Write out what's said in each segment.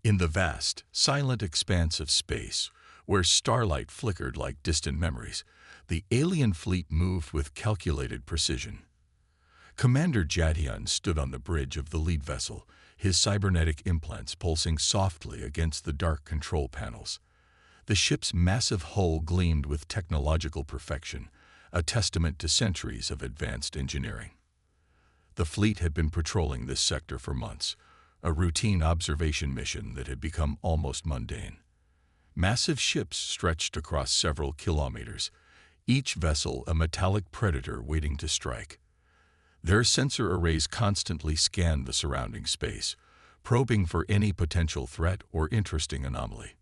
In the vast, silent expanse of space, where starlight flickered like distant memories, the alien fleet moved with calculated precision. Commander Jae-hyun stood on the bridge of the lead vessel, his cybernetic implants pulsing softly against the dark control panels. The ship's massive hull gleamed with technological perfection, a testament to centuries of advanced engineering. The fleet had been patrolling this sector for months, a routine observation mission that had become almost mundane. Massive ships stretched across several kilometers, each vessel a metallic predator waiting to strike. Their sensor arrays constantly scanned the surrounding space, probing for any potential threat or interesting anomaly.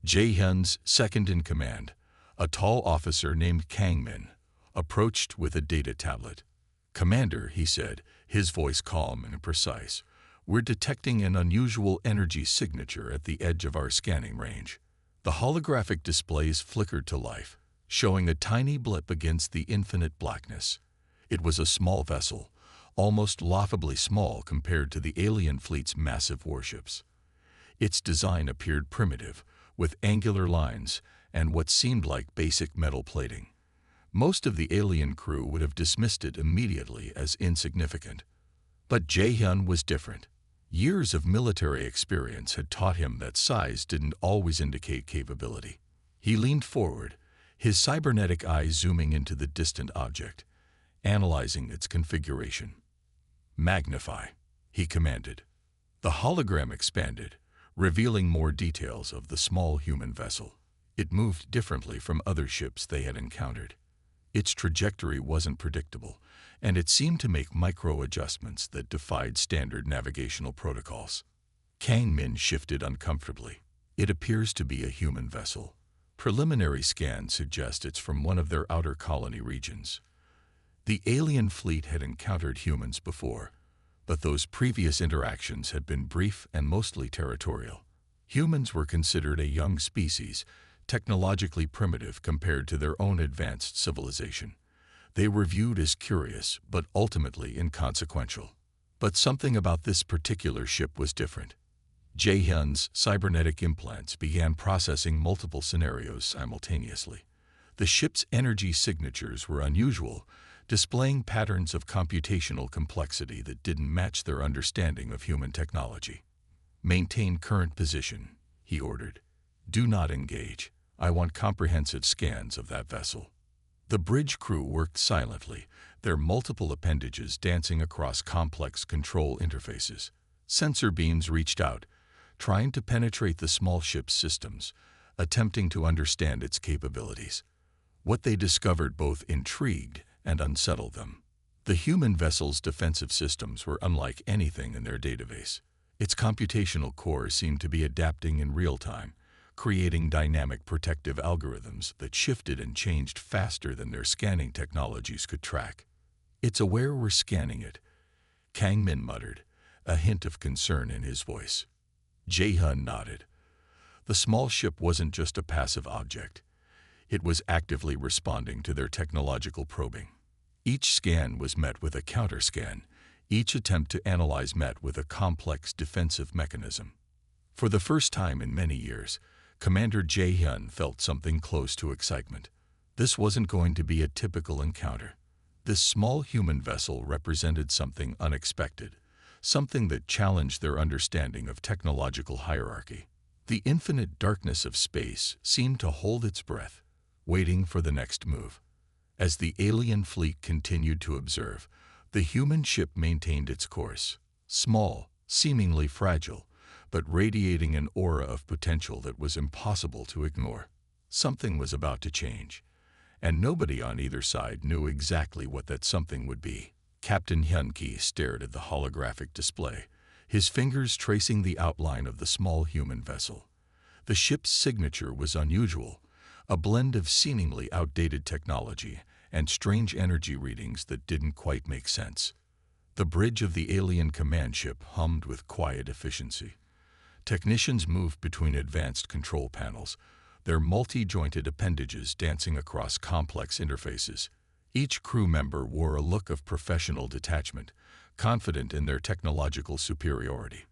Jae-hyun's second-in-command, a tall officer named Kang-min, approached with a data tablet. "Commander," he said, his voice calm and precise, "we're detecting an unusual energy signature at the edge of our scanning range." The holographic displays flickered to life, showing a tiny blip against the infinite blackness. It was a small vessel, almost laughably small compared to the alien fleet's massive warships. Its design appeared primitive, with angular lines and what seemed like basic metal plating. Most of the alien crew would have dismissed it immediately as insignificant. But Jae-hyun was different. Years of military experience had taught him that size didn't always indicate capability. He leaned forward, his cybernetic eyes zooming into the distant object, analyzing its configuration. "Magnify," he commanded. The hologram expanded, revealing more details of the small human vessel. It moved differently from other ships they had encountered. Its trajectory wasn't predictable, and it seemed to make micro-adjustments that defied standard navigational protocols. Kang-min shifted uncomfortably. "It appears to be a human vessel. Preliminary scans suggest it's from one of their outer colony regions." The alien fleet had encountered humans before, but those previous interactions had been brief and mostly territorial. Humans were considered a young species, technologically primitive compared to their own advanced civilization. They were viewed as curious, but ultimately inconsequential. But something about this particular ship was different. Jae-hyun's cybernetic implants began processing multiple scenarios simultaneously. The ship's energy signatures were unusual, displaying patterns of computational complexity that didn't match their understanding of human technology. "Maintain current position," he ordered. "Do not engage. I want comprehensive scans of that vessel." The bridge crew worked silently, their multiple appendages dancing across complex control interfaces. Sensor beams reached out, trying to penetrate the small ship's systems, attempting to understand its capabilities. What they discovered both intrigued and unsettled them. The human vessel's defensive systems were unlike anything in their database. Its computational core seemed to be adapting in real time, creating dynamic protective algorithms that shifted and changed faster than their scanning technologies could track. "It's aware we're scanning it," Kang-min muttered, a hint of concern in his voice. Jae-hyun nodded. The small ship wasn't just a passive object. It was actively responding to their technological probing. Each scan was met with a counter-scan, each attempt to analyze met with a complex defensive mechanism. For the first time in many years, Commander Jae-hyun felt something close to excitement. This wasn't going to be a typical encounter. This small human vessel represented something unexpected, something that challenged their understanding of technological hierarchy. The infinite darkness of space seemed to hold its breath, waiting for the next move. As the alien fleet continued to observe, the human ship maintained its course, small, seemingly fragile, but radiating an aura of potential that was impossible to ignore. Something was about to change, and nobody on either side knew exactly what that something would be. Captain Hyun-ki stared at the holographic display, his fingers tracing the outline of the small human vessel. The ship's signature was unusual, a blend of seemingly outdated technology and strange energy readings that didn't quite make sense. The bridge of the alien command ship hummed with quiet efficiency. Technicians moved between advanced control panels, their multi-jointed appendages dancing across complex interfaces. Each crew member wore a look of professional detachment, confident in their technological superiority.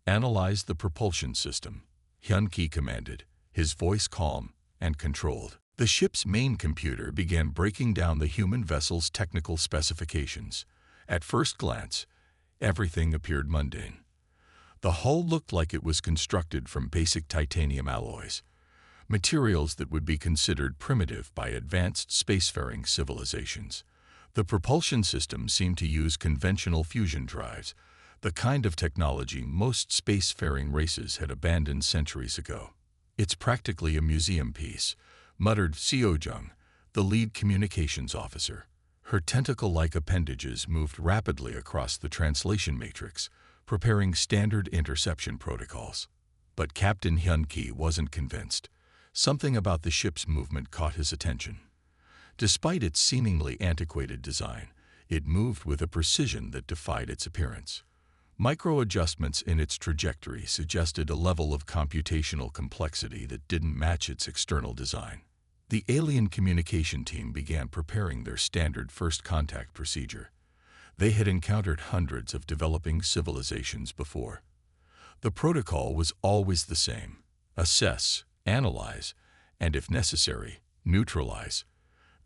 Analyze the propulsion system, Hyun-Ki commanded, his voice calm and controlled. The ship's main computer began breaking down the human vessel's technical specifications. At first glance, everything appeared mundane. The hull looked like it was constructed from basic titanium alloys, materials that would be considered primitive by advanced spacefaring civilizations. The propulsion system seemed to use conventional fusion drives, the kind of technology most spacefaring races had abandoned centuries ago. "It's practically a museum piece," muttered Seo-jung, the lead communications officer. Her tentacle-like appendages moved rapidly across the translation matrix, preparing standard interception protocols. But Captain Hyun-Ki wasn't convinced. Something about the ship's movement caught his attention. Despite its seemingly antiquated design, it moved with a precision that defied its appearance. Micro-adjustments in its trajectory suggested a level of computational complexity that didn't match its external design. The alien communication team began preparing their standard first contact procedure. They had encountered hundreds of developing civilizations before. The protocol was always the same: assess, analyze, and if necessary, neutralize.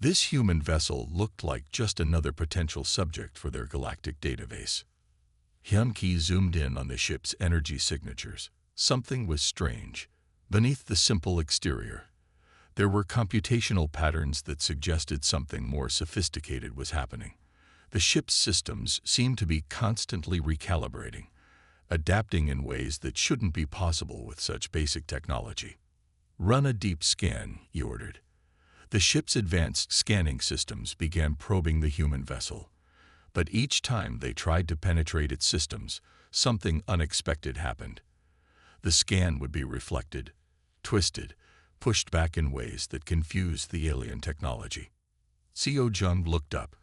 This human vessel looked like just another potential subject for their galactic database. Hyun-Ki zoomed in on the ship's energy signatures. Something was strange. Beneath the simple exterior, there were computational patterns that suggested something more sophisticated was happening. The ship's systems seemed to be constantly recalibrating, adapting in ways that shouldn't be possible with such basic technology. "Run a deep scan," he ordered. The ship's advanced scanning systems began probing the human vessel. But each time they tried to penetrate its systems, something unexpected happened. The scan would be reflected, twisted, pushed back in ways that confused the alien technology. Seo-jung looked up,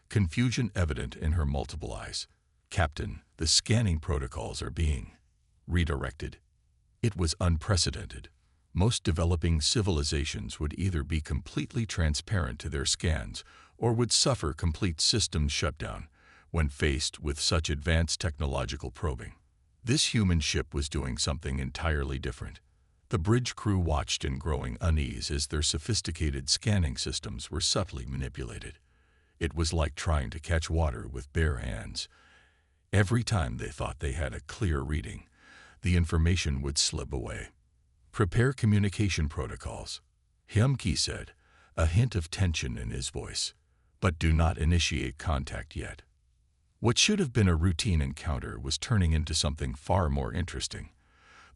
confusion evident in her multiple eyes. "Captain, the scanning protocols are being redirected." It was unprecedented. Most developing civilizations would either be completely transparent to their scans or would suffer complete system shutdown when faced with such advanced technological probing. This human ship was doing something entirely different. The bridge crew watched in growing unease as their sophisticated scanning systems were subtly manipulated. It was like trying to catch water with bare hands. Every time they thought they had a clear reading, the information would slip away. "Prepare communication protocols," Hyun-Ki said, a hint of tension in his voice. "But do not initiate contact yet." What should have been a routine encounter was turning into something far more interesting.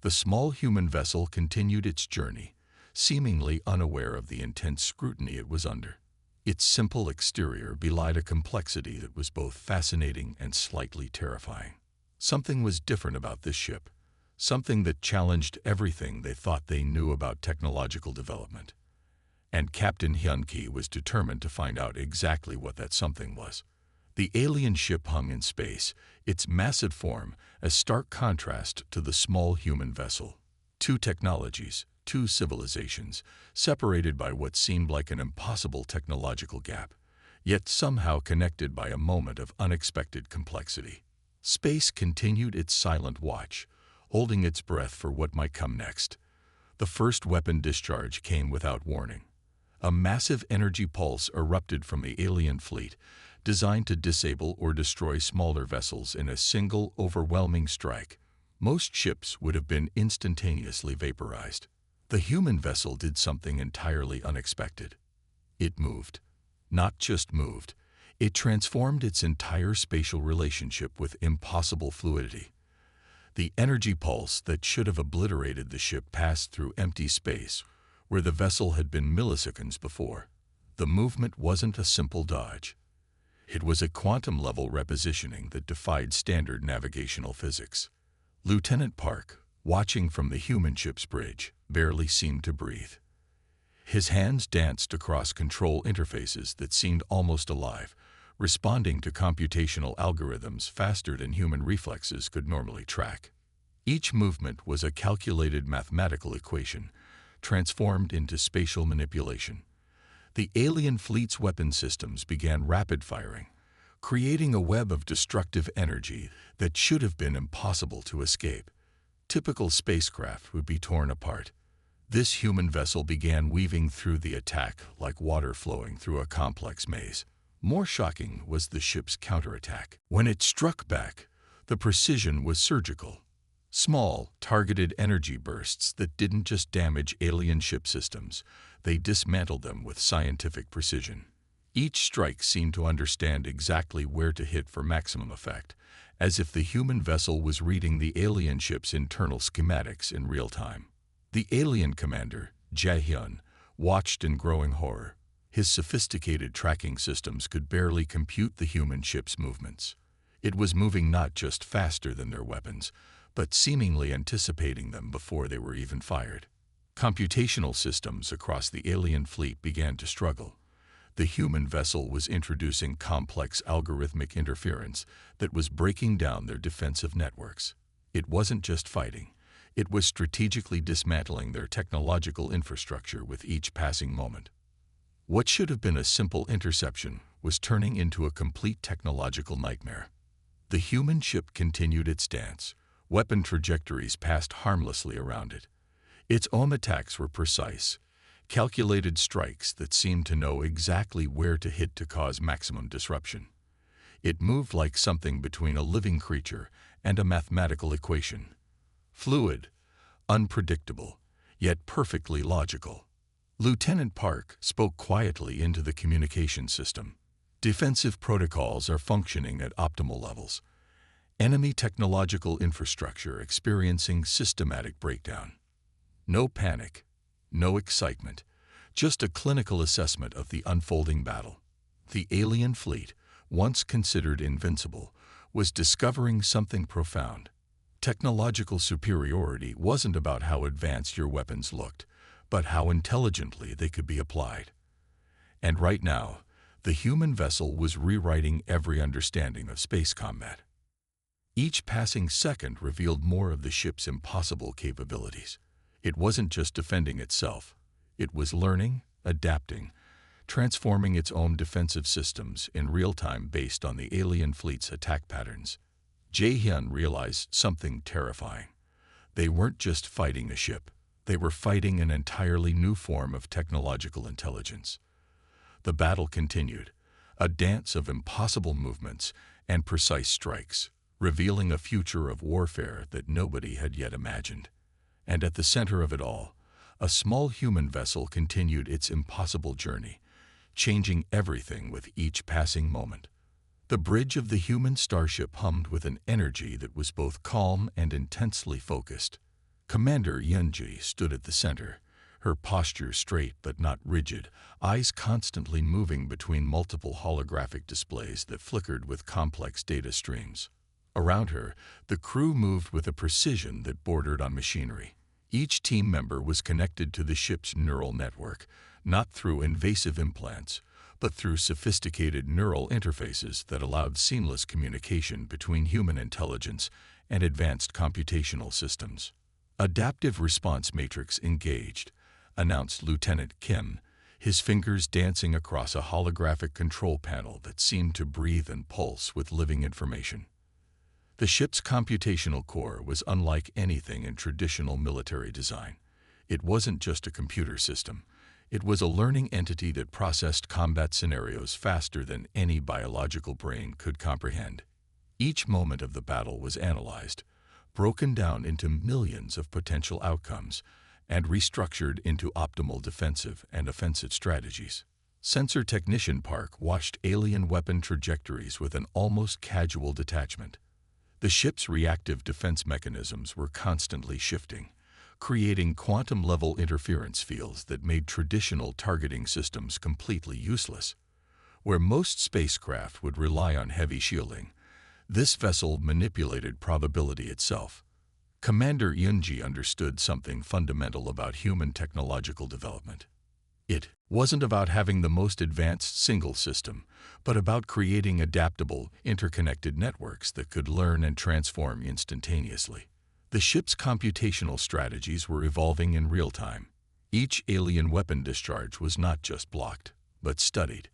The small human vessel continued its journey, seemingly unaware of the intense scrutiny it was under. Its simple exterior belied a complexity that was both fascinating and slightly terrifying. Something was different about this ship, something that challenged everything they thought they knew about technological development. And Captain Hyun-Ki was determined to find out exactly what that something was. The alien ship hung in space, its massive form a stark contrast to the small human vessel. Two technologies, two civilizations, separated by what seemed like an impossible technological gap, yet somehow connected by a moment of unexpected complexity. Space continued its silent watch, holding its breath for what might come next. The first weapon discharge came without warning. A massive energy pulse erupted from the alien fleet, designed to disable or destroy smaller vessels in a single, overwhelming strike. Most ships would have been instantaneously vaporized. The human vessel did something entirely unexpected. It moved. Not just moved. It transformed its entire spatial relationship with impossible fluidity. The energy pulse that should have obliterated the ship passed through empty space, where the vessel had been milliseconds before. The movement wasn't a simple dodge. It was a quantum-level repositioning that defied standard navigational physics. Lieutenant Park, watching from the human ship's bridge, barely seemed to breathe. His hands danced across control interfaces that seemed almost alive, responding to computational algorithms faster than human reflexes could normally track. Each movement was a calculated mathematical equation, transformed into spatial manipulation. The alien fleet's weapon systems began rapid firing, creating a web of destructive energy that should have been impossible to escape. typical spacecraft would be torn apart. This human vessel began weaving through the attack like water flowing through a complex maze. More shocking was the ship's counterattack. When it struck back, the precision was surgical. Small, targeted energy bursts that didn't just damage alien ship systems, they dismantled them with scientific precision. Each strike seemed to understand exactly where to hit for maximum effect, as if the human vessel was reading the alien ship's internal schematics in real time. The alien commander, Jae-hyun, watched in growing horror. His sophisticated tracking systems could barely compute the human ship's movements. It was moving not just faster than their weapons, but seemingly anticipating them before they were even fired. Computational systems across the alien fleet began to struggle. The human vessel was introducing complex algorithmic interference that was breaking down their defensive networks. It wasn't just fighting. It was strategically dismantling their technological infrastructure with each passing moment. What should have been a simple interception was turning into a complete technological nightmare. The human ship continued its dance. Weapon trajectories passed harmlessly around it. Its own attacks were precise, calculated strikes that seemed to know exactly where to hit to cause maximum disruption. It moved like something between a living creature and a mathematical equation. Fluid, unpredictable, yet perfectly logical. Lieutenant Park spoke quietly into the communication system. Defensive protocols are functioning at optimal levels. Enemy technological infrastructure experiencing systematic breakdown. No panic, no excitement, just a clinical assessment of the unfolding battle. The alien fleet, once considered invincible, was discovering something profound. Technological superiority wasn't about how advanced your weapons looked, but how intelligently they could be applied. And right now, the human vessel was rewriting every understanding of space combat. Each passing second revealed more of the ship's impossible capabilities. It wasn't just defending itself. It was learning, adapting, transforming its own defensive systems in real time based on the alien fleet's attack patterns. Jae-hyun realized something terrifying. They weren't just fighting a ship. They were fighting an entirely new form of technological intelligence. The battle continued, a dance of impossible movements and precise strikes, revealing a future of warfare that nobody had yet imagined. And at the center of it all, a small human vessel continued its impossible journey, changing everything with each passing moment. The bridge of the human starship hummed with an energy that was both calm and intensely focused. Commander Yunji stood at the center, her posture straight but not rigid, eyes constantly moving between multiple holographic displays that flickered with complex data streams. Around her, the crew moved with a precision that bordered on machinery. Each team member was connected to the ship's neural network, not through invasive implants, but through sophisticated neural interfaces that allowed seamless communication between human intelligence and advanced computational systems. Adaptive Response Matrix engaged, announced Lieutenant Kim, his fingers dancing across a holographic control panel that seemed to breathe and pulse with living information. The ship's computational core was unlike anything in traditional military design. It wasn't just a computer system. It was a learning entity that processed combat scenarios faster than any biological brain could comprehend. Each moment of the battle was analyzed, broken down into millions of potential outcomes, and restructured into optimal defensive and offensive strategies. Sensor Technician Park watched alien weapon trajectories with an almost casual detachment. The ship's reactive defense mechanisms were constantly shifting, creating quantum-level interference fields that made traditional targeting systems completely useless. Where most spacecraft would rely on heavy shielding, this vessel manipulated probability itself. Commander Yunji understood something fundamental about human technological development. It wasn't about having the most advanced single system, but about creating adaptable, interconnected networks that could learn and transform instantaneously. The ship's computational strategies were evolving in real time. Each alien weapon discharge was not just blocked, but studied.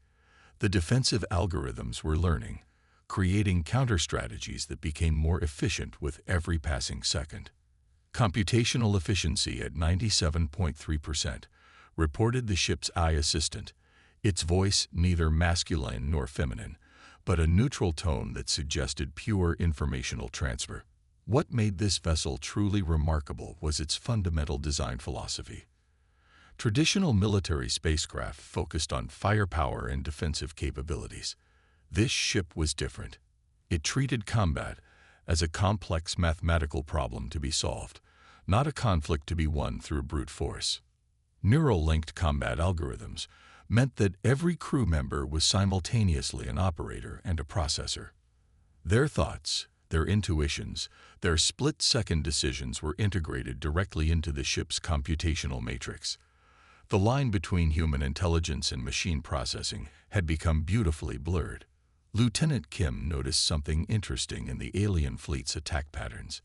The defensive algorithms were learning, creating counter-strategies that became more efficient with every passing second. Computational efficiency at 97.3%, reported the ship's eye assistant, its voice neither masculine nor feminine, but a neutral tone that suggested pure informational transfer. What made this vessel truly remarkable was its fundamental design philosophy. Traditional military spacecraft focused on firepower and defensive capabilities. This ship was different. It treated combat as a complex mathematical problem to be solved, not a conflict to be won through brute force. Neural-linked combat algorithms meant that every crew member was simultaneously an operator and a processor. Their thoughts, their intuitions, their split-second decisions were integrated directly into the ship's computational matrix. The line between human intelligence and machine processing had become beautifully blurred. Lieutenant Kim noticed something interesting in the alien fleet's attack patterns.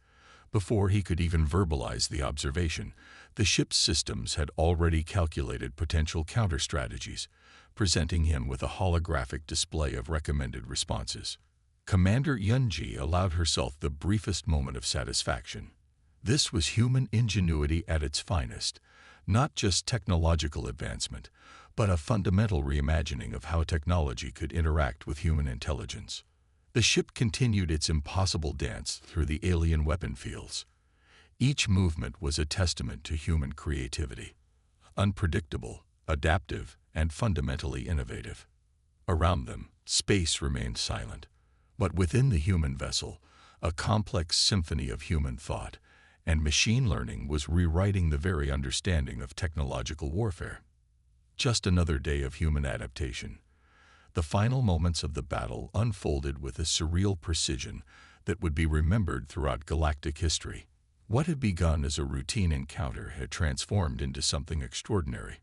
Before he could even verbalize the observation, the ship's systems had already calculated potential counter-strategies, presenting him with a holographic display of recommended responses. Commander Yunji allowed herself the briefest moment of satisfaction. This was human ingenuity at its finest, not just technological advancement, but a fundamental reimagining of how technology could interact with human intelligence. The ship continued its impossible dance through the alien weapon fields. Each movement was a testament to human creativity. Unpredictable, adaptive, and fundamentally innovative. Around them, space remained silent. But within the human vessel, a complex symphony of human thought and machine learning was rewriting the very understanding of technological warfare. Just another day of human adaptation. The final moments of the battle unfolded with a surreal precision that would be remembered throughout galactic history. What had begun as a routine encounter had transformed into something extraordinary.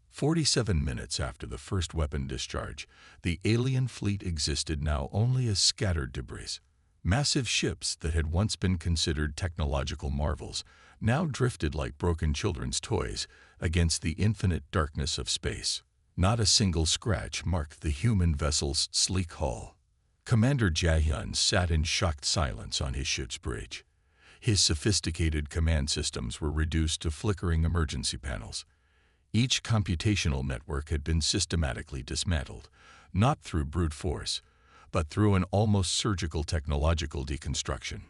47 minutes after the first weapon discharge, the alien fleet existed now only as scattered debris. Massive ships that had once been considered technological marvels now drifted like broken children's toys against the infinite darkness of space. Not a single scratch marked the human vessel's sleek hull. Commander Jaehyun sat in shocked silence on his ship's bridge. His sophisticated command systems were reduced to flickering emergency panels. Each computational network had been systematically dismantled, not through brute force, but through an almost surgical technological deconstruction.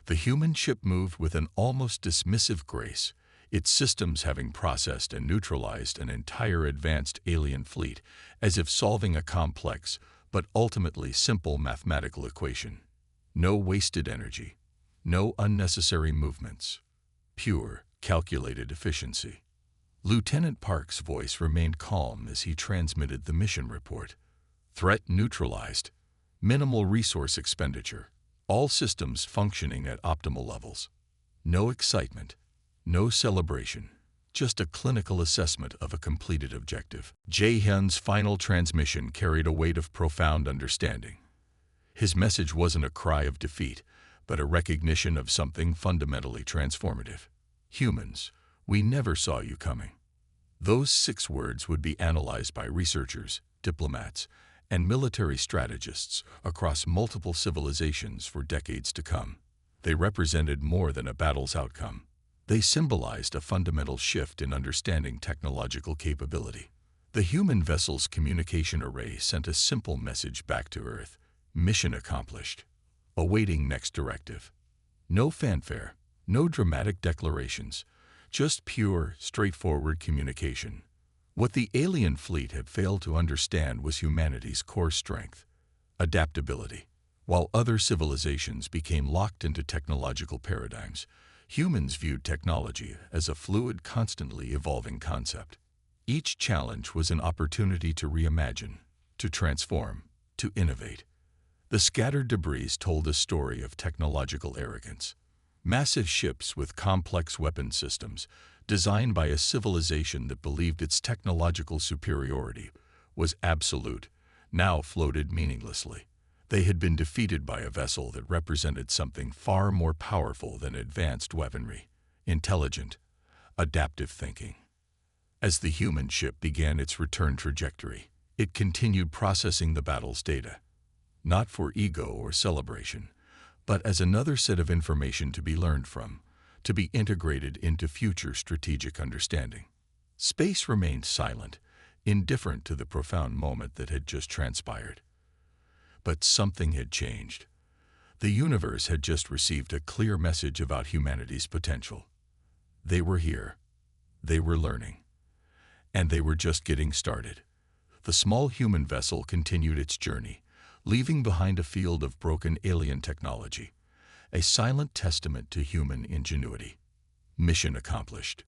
The human ship moved with an almost dismissive grace, its systems having processed and neutralized an entire advanced alien fleet, as if solving a complex but ultimately simple mathematical equation. No wasted energy, no unnecessary movements, pure, calculated efficiency. Lieutenant Park's voice remained calm as he transmitted the mission report. Threat neutralized. Minimal resource expenditure. All systems functioning at optimal levels. No excitement. No celebration. Just a clinical assessment of a completed objective. Jaehyun's final transmission carried a weight of profound understanding. His message wasn't a cry of defeat, but a recognition of something fundamentally transformative. Humans, we never saw you coming. Those 6 words would be analyzed by researchers, diplomats, and military strategists across multiple civilizations for decades to come. They represented more than a battle's outcome. They symbolized a fundamental shift in understanding technological capability. The human vessel's communication array sent a simple message back to Earth. Mission accomplished. Awaiting next directive. No fanfare, no dramatic declarations, just pure, straightforward communication. What the alien fleet had failed to understand was humanity's core strength, adaptability. While other civilizations became locked into technological paradigms, humans viewed technology as a fluid, constantly evolving concept. Each challenge was an opportunity to reimagine, to transform, to innovate. The scattered debris told a story of technological arrogance. Massive ships with complex weapon systems, designed by a civilization that believed its technological superiority was absolute, now floated meaninglessly. They had been defeated by a vessel that represented something far more powerful than advanced weaponry: intelligent, adaptive thinking. As the human ship began its return trajectory, it continued processing the battle's data, not for ego or celebration, but as another set of information to be learned from, to be integrated into future strategic understanding. Space remained silent, indifferent to the profound moment that had just transpired. But something had changed. The universe had just received a clear message about humanity's potential. They were here. They were learning. And they were just getting started. The small human vessel continued its journey, leaving behind a field of broken alien technology, a silent testament to human ingenuity. Mission accomplished.